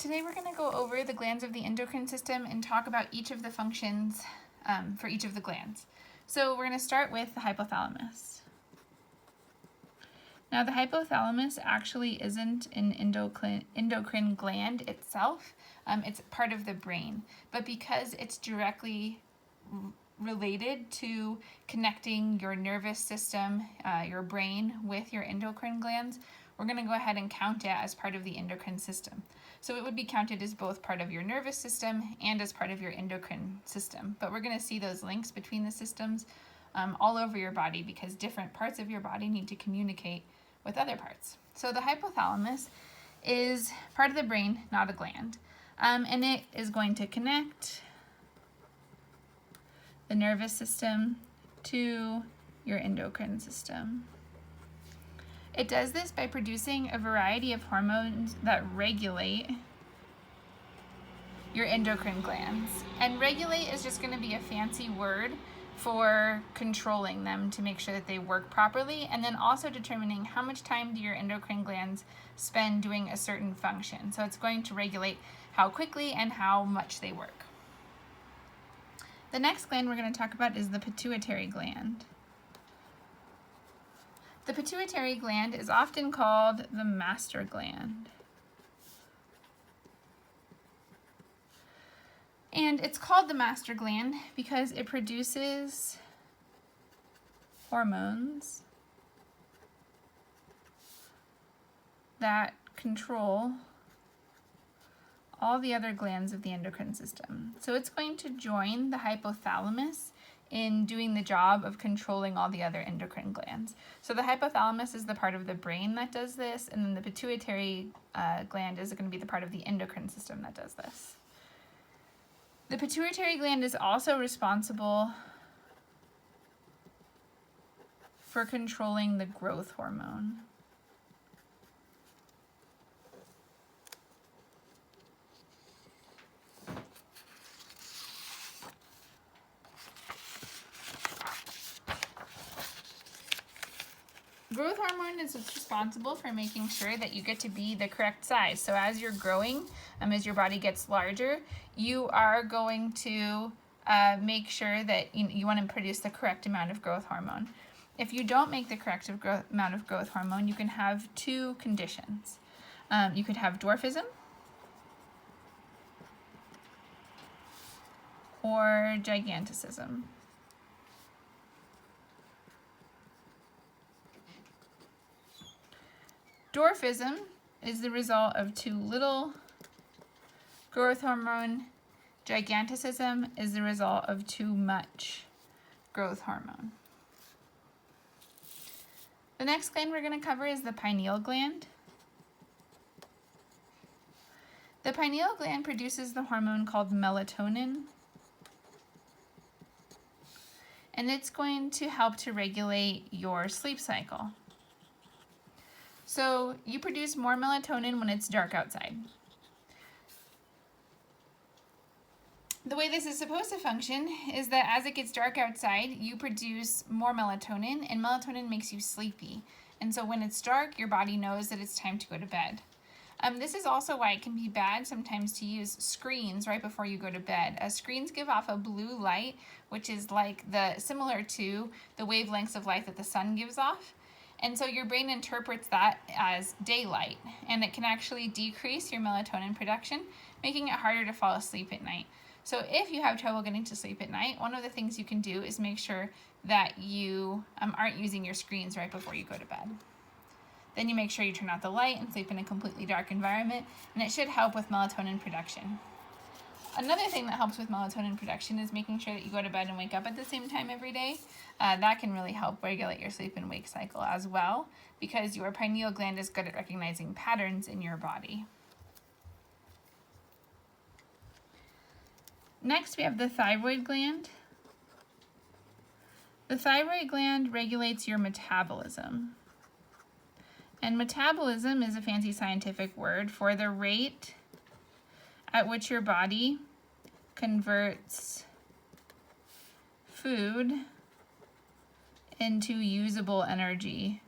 Today we're going to go over the glands of the endocrine system and talk about each of the functions for each of the glands. So we're going to start with the hypothalamus. Now the hypothalamus actually isn't an endocrine gland itself. It's part of the brain, but because it's directly related to connecting your nervous system, your brain with your endocrine glands, we're going to go ahead and count it as part of the endocrine system. So it would be counted as both part of your nervous system and as part of your endocrine system. But we're going to see those links between the systems all over your body because different parts of your body need to communicate with other parts. So the hypothalamus is part of the brain, not a gland. And it is going to connect the nervous system to your endocrine system. It does this by producing a variety of hormones that regulate your endocrine glands. And regulate is just going to be a fancy word for controlling them to make sure that they work properly, and then also determining how much time do your endocrine glands spend doing a certain function. So it's going to regulate how quickly and how much they work. The next gland we're going to talk about is the pituitary gland. The pituitary gland is often called the master gland. And it's called the master gland because it produces hormones that control all the other glands of the endocrine system. So it's going to join the hypothalamus in doing the job of controlling all the other endocrine glands. So the hypothalamus is the part of the brain that does this, and then the pituitary gland is going to be the part of the endocrine system that does this. The pituitary gland is also responsible for controlling the growth hormone. Growth hormone is responsible for making sure that you get to be the correct size. So as you're growing, as your body gets larger, you are going to make sure that you want to produce the correct amount of growth hormone. If you don't make the correct amount of growth hormone, you can have two conditions. You could have dwarfism or giganticism. Dwarfism is the result of too little growth hormone. Giganticism is the result of too much growth hormone. The next gland we're going to cover is the pineal gland. The pineal gland produces the hormone called melatonin, and it's going to help to regulate your sleep cycle. So you produce more melatonin when it's dark outside. The way this is supposed to function is that as it gets dark outside, you produce more melatonin, and melatonin makes you sleepy. And so when it's dark, your body knows that it's time to go to bed. This is also why it can be bad sometimes to use screens right before you go to bed, as screens give off a blue light, which is like similar to the wavelengths of light that the sun gives off. And so your brain interprets that as daylight, and it can actually decrease your melatonin production, making it harder to fall asleep at night. So if you have trouble getting to sleep at night, one of the things you can do is make sure that you aren't using your screens right before you go to bed. Then you make sure you turn out the light and sleep in a completely dark environment, and it should help with melatonin production. Another thing that helps with melatonin production is making sure that you go to bed and wake up at the same time every day. That can really help regulate your sleep and wake cycle as well, because your pineal gland is good at recognizing patterns in your body. Next, we have the thyroid gland. The thyroid gland regulates your metabolism. And metabolism is a fancy scientific word for the rate at which your body converts food into usable energy.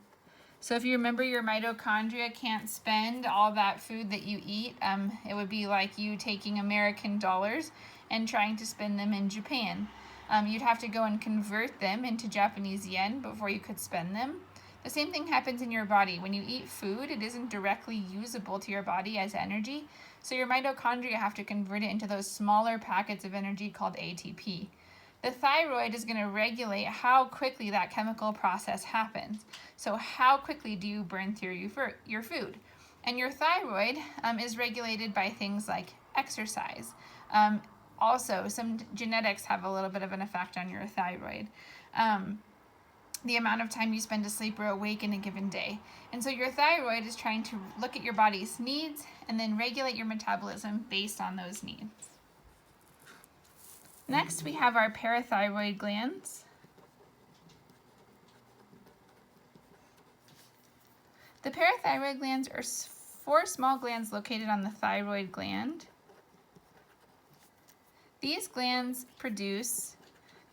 So if you remember, your mitochondria can't spend all that food that you eat. It would be like you taking American dollars and trying to spend them in Japan. You'd have to go and convert them into Japanese yen before you could spend them. The same thing happens in your body. When you eat food, it isn't directly usable to your body as energy, so your mitochondria have to convert it into those smaller packets of energy called ATP. The thyroid is going to regulate how quickly that chemical process happens. So how quickly do you burn through your food? And your thyroid is regulated by things like exercise. Also, some genetics have a little bit of an effect on your thyroid. The amount of time you spend asleep or awake in a given day. And so your thyroid is trying to look at your body's needs and then regulate your metabolism based on those needs. Next, we have our parathyroid glands. The parathyroid glands are 4 small glands located on the thyroid gland. These glands produce,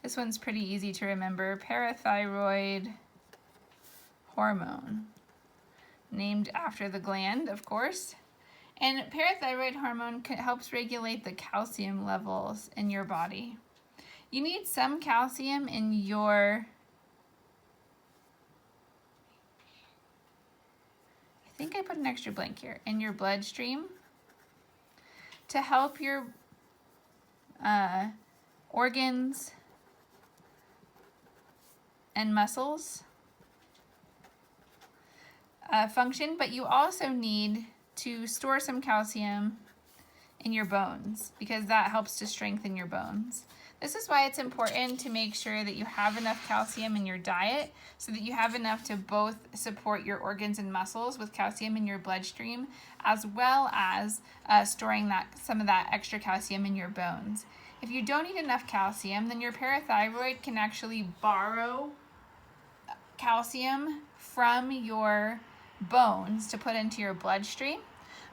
this one's pretty easy to remember, parathyroid hormone, named after the gland, of course. And parathyroid hormone helps regulate the calcium levels in your body. You need some calcium in your, I think I put an extra blank here, in your bloodstream to help your organs and muscles function, but you also need to store some calcium in your bones because that helps to strengthen your bones. This is why it's important to make sure that you have enough calcium in your diet so that you have enough to both support your organs and muscles with calcium in your bloodstream, as well as storing some of that extra calcium in your bones. If you don't eat enough calcium, then your parathyroid can actually borrow calcium from your bones to put into your bloodstream,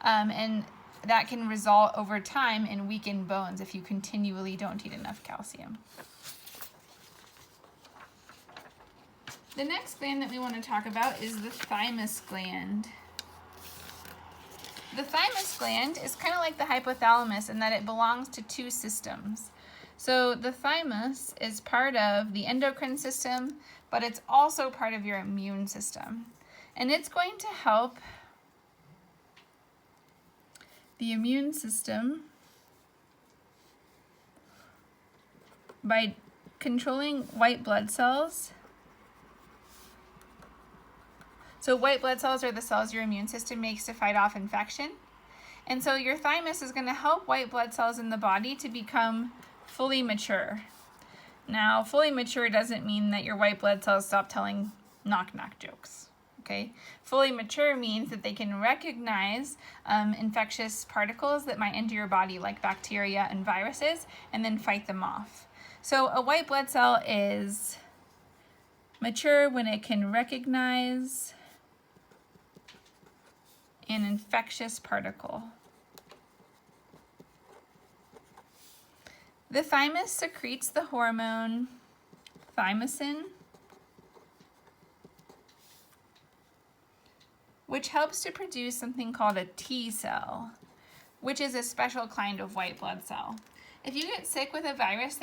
and that can result over time in weakened bones if you continually don't eat enough calcium. The next gland that we want to talk about is the thymus gland. The thymus gland is kind of like the hypothalamus in that it belongs to 2 systems. So the thymus is part of the endocrine system, but it's also part of your immune system. And it's going to help the immune system by controlling white blood cells. So white blood cells are the cells your immune system makes to fight off infection. And so your thymus is going to help white blood cells in the body to become fully mature. Now, fully mature doesn't mean that your white blood cells stop telling knock-knock jokes. Okay? Fully mature means that they can recognize infectious particles that might enter your body, like bacteria and viruses, and then fight them off. So a white blood cell is mature when it can recognize an infectious particle. The thymus secretes the hormone thymosin, which helps to produce something called a T cell, which is a special kind of white blood cell. If you get sick with a virus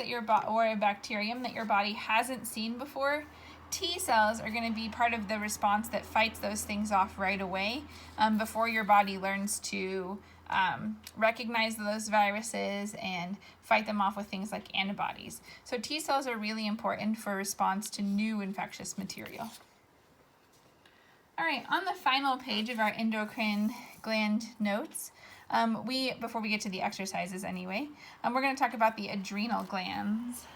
or a bacterium that your body hasn't seen before, T cells are going to be part of the response that fights those things off right away before your body learns to recognize those viruses and fight them off with things like antibodies. So T cells are really important for response to new infectious material. All right, on the final page of our endocrine gland notes, before we get to the exercises anyway, we're going to talk about the adrenal glands.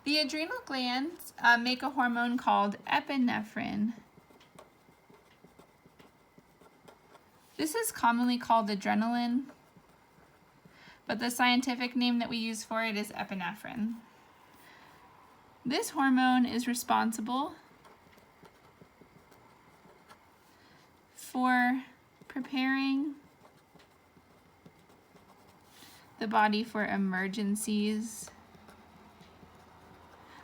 The adrenal glands make a hormone called epinephrine. This is commonly called adrenaline, but the scientific name that we use for it is epinephrine. This hormone is responsible for preparing the body for emergencies.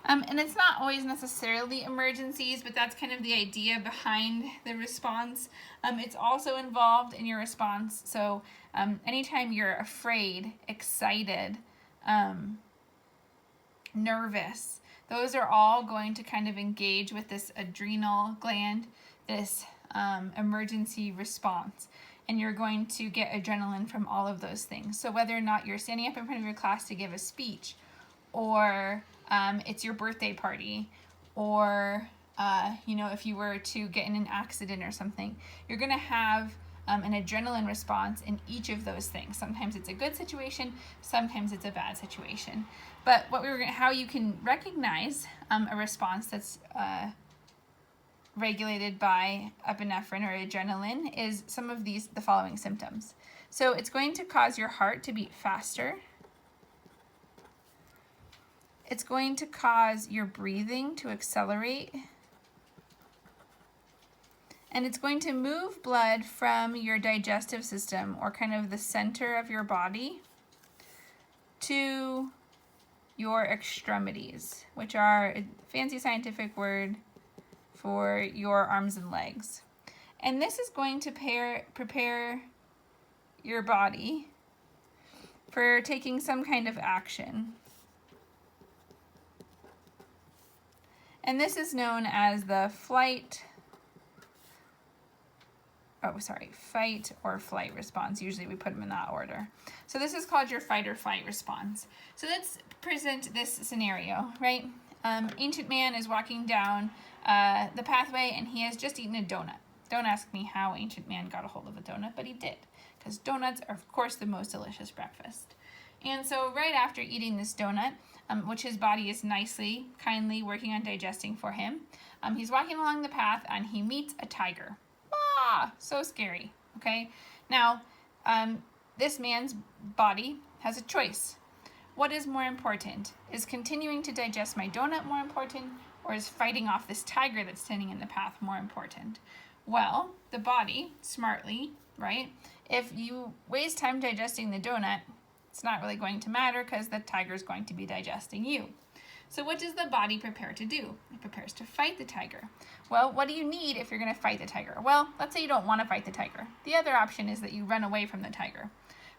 And it's not always necessarily emergencies, but that's kind of the idea behind the response. It's also involved in your response. So anytime you're afraid, excited, nervous, those are all going to kind of engage with this adrenal gland, this emergency response. And you're going to get adrenaline from all of those things. So whether or not you're standing up in front of your class to give a speech, or it's your birthday party, or if you were to get in an accident or something, you're going to have an adrenaline response in each of those things. Sometimes it's a good situation, sometimes it's a bad situation. But how you can recognize a response that's regulated by epinephrine or adrenaline is some of the following symptoms. So it's going to cause your heart to beat faster. It's going to cause your breathing to accelerate. And it's going to move blood from your digestive system, or kind of the center of your body, to your extremities, which are a fancy scientific word for your arms and legs. And this is going to prepare your body for taking some kind of action. And this is known as the fight or flight response. Usually we put them in that order. So this is called your fight or flight response. So let's present this scenario, right? Ancient man is walking down the pathway and he has just eaten a donut. Don't ask me how Ancient Man got a hold of a donut, but he did, because donuts are, of course, the most delicious breakfast. And so right after eating this donut, which his body is kindly working on digesting for him, he's walking along the path and he meets a tiger. Ah, so scary, okay? Now, this man's body has a choice. What is more important? Is continuing to digest my donut more important, or is fighting off this tiger that's standing in the path more important? Well, the body, smartly, right? If you waste time digesting the donut, it's not really going to matter because the tiger is going to be digesting you. So what does the body prepare to do? It prepares to fight the tiger. Well, what do you need if you're going to fight the tiger? Well, let's say you don't want to fight the tiger. The other option is that you run away from the tiger.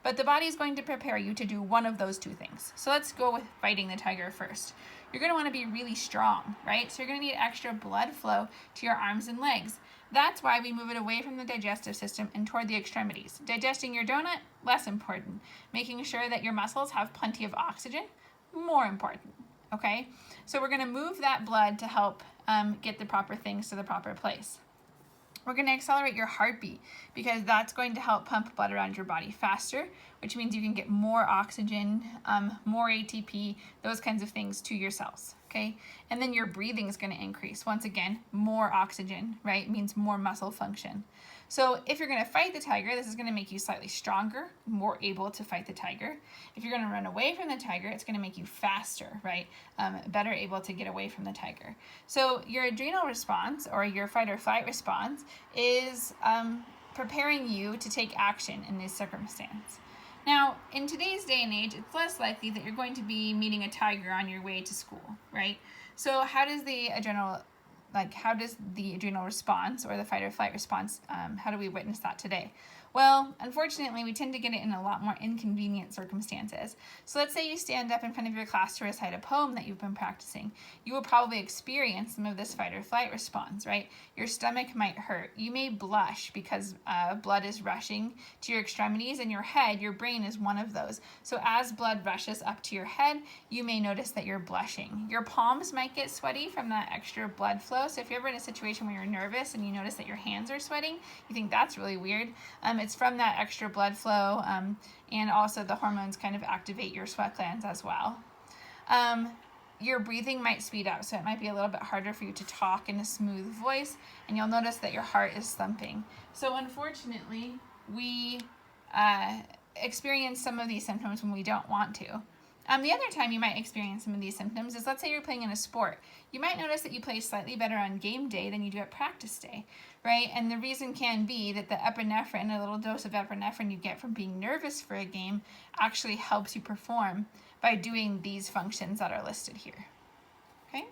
But the body is going to prepare you to do one of those two things. So let's go with fighting the tiger first. You're going to want to be really strong, right? So you're going to need extra blood flow to your arms and legs. That's why we move it away from the digestive system and toward the extremities. Digesting your donut, less important. Making sure that your muscles have plenty of oxygen, more important, okay? So we're going to move that blood to help get the proper things to the proper place. We're going to accelerate your heartbeat because that's going to help pump blood around your body faster, which means you can get more oxygen, more ATP, those kinds of things to your cells, okay? And then your breathing is going to increase. Once again, more oxygen, right? It means more muscle function. So if you're going to fight the tiger, this is going to make you slightly stronger, more able to fight the tiger. If you're going to run away from the tiger, it's going to make you faster, right? Better able to get away from the tiger. So your adrenal response, or your fight or flight response, is preparing you to take action in this circumstance. Now, in today's day and age, it's less likely that you're going to be meeting a tiger on your way to school, right? So how does the adrenal response, or the fight or flight response, how do we witness that today? Well, unfortunately, we tend to get it in a lot more inconvenient circumstances. So let's say you stand up in front of your class to recite a poem that you've been practicing. You will probably experience some of this fight or flight response, right? Your stomach might hurt. You may blush because blood is rushing to your extremities, and your head, your brain is one of those. So as blood rushes up to your head, you may notice that you're blushing. Your palms might get sweaty from that extra blood flow. So if you're ever in a situation where you're nervous and you notice that your hands are sweating, you think that's really weird. It's from that extra blood flow, and also the hormones kind of activate your sweat glands as well. Your breathing might speed up, so it might be a little bit harder for you to talk in a smooth voice, and you'll notice that your heart is thumping. So unfortunately, we experience some of these symptoms when we don't want to. The other time you might experience some of these symptoms is, let's say you're playing in a sport. You might notice that you play slightly better on game day than you do at practice day, right? And the reason can be that the epinephrine, a little dose of epinephrine you get from being nervous for a game, actually helps you perform by doing these functions that are listed here, okay?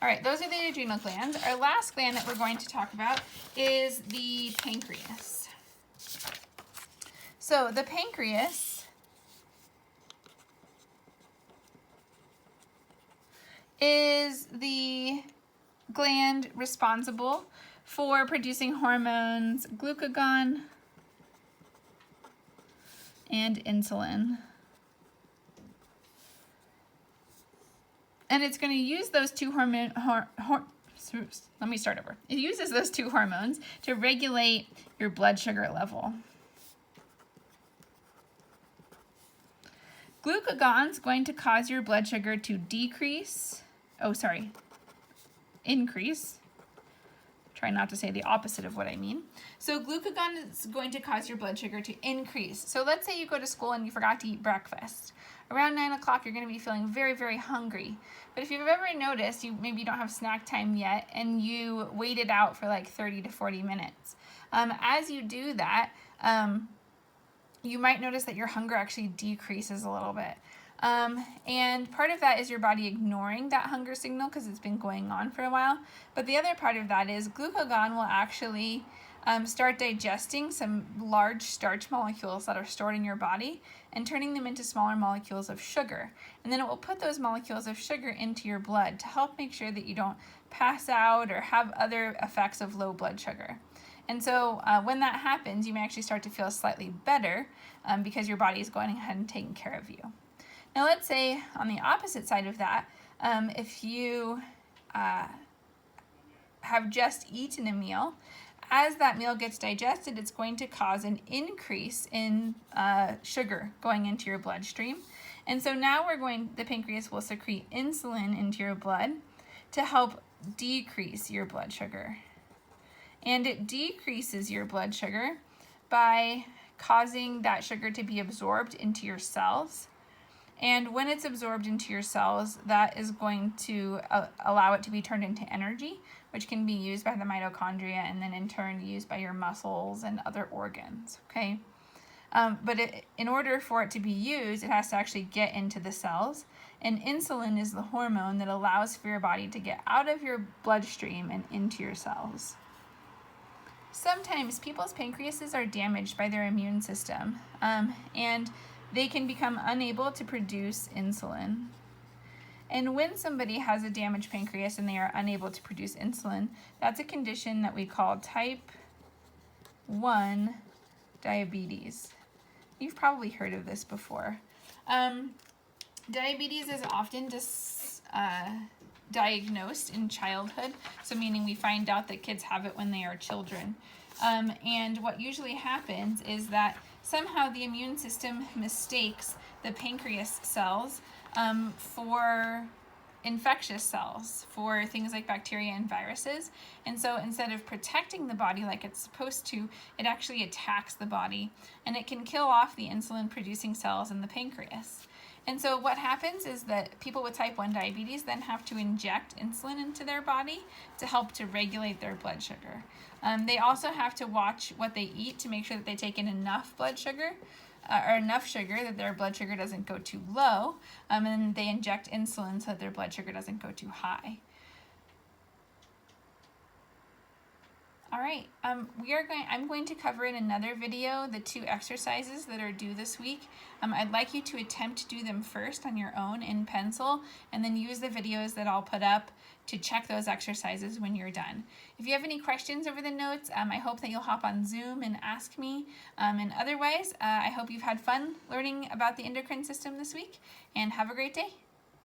All right, those are the adrenal glands. Our last gland that we're going to talk about is the pancreas. So the pancreas is the gland responsible for producing hormones glucagon and insulin. And it's going to use those two It uses those two hormones to regulate your blood sugar level. Glucagon's going to cause your blood sugar to increase. Try not to say the opposite of what I mean. So glucagon is going to cause your blood sugar to increase. So let's say you go to school and you forgot to eat breakfast. Around 9 o'clock, you're going to be feeling very, very hungry. But if you've ever noticed, maybe don't have snack time yet, and you waited out for like 30 to 40 minutes. As you do that, you might notice that your hunger actually decreases a little bit. And part of that is your body ignoring that hunger signal because it's been going on for a while. But the other part of that is glucagon will actually start digesting some large starch molecules that are stored in your body and turning them into smaller molecules of sugar. And then it will put those molecules of sugar into your blood to help make sure that you don't pass out or have other effects of low blood sugar. And so when that happens, you may actually start to feel slightly better because your body is going ahead and taking care of you. Now let's say on the opposite side of that, if you have just eaten a meal, as that meal gets digested, it's going to cause an increase in sugar going into your bloodstream. And so now the pancreas will secrete insulin into your blood to help decrease your blood sugar. And it decreases your blood sugar by causing that sugar to be absorbed into your cells. And when it's absorbed into your cells, that is going to allow it to be turned into energy, which can be used by the mitochondria and then in turn used by your muscles and other organs, okay? But in order for it to be used, it has to actually get into the cells. And insulin is the hormone that allows for your body to get out of your bloodstream and into your cells. Sometimes people's pancreases are damaged by their immune system, and they can become unable to produce insulin. And when somebody has a damaged pancreas and they are unable to produce insulin, that's a condition that we call type 1 diabetes. You've probably heard of this before. Diabetes is often diagnosed in childhood, so meaning we find out that kids have it when they are children. And what usually happens is that somehow the immune system mistakes the pancreas cells for infectious cells, for things like bacteria and viruses. And so instead of protecting the body like it's supposed to, it actually attacks the body, and it can kill off the insulin producing cells in the pancreas. And so what happens is that people with type 1 diabetes then have to inject insulin into their body to help to regulate their blood sugar. They also have to watch what they eat to make sure that they take in enough blood sugar, or enough sugar that their blood sugar doesn't go too low, and they inject insulin so that their blood sugar doesn't go too high. All right, I'm going to cover in another video the 2 exercises that are due this week. I'd like you to attempt to do them first on your own in pencil, and then use the videos that I'll put up to check those exercises when you're done. If you have any questions over the notes, I hope that you'll hop on Zoom and ask me. And otherwise, I hope you've had fun learning about the endocrine system this week, and have a great day.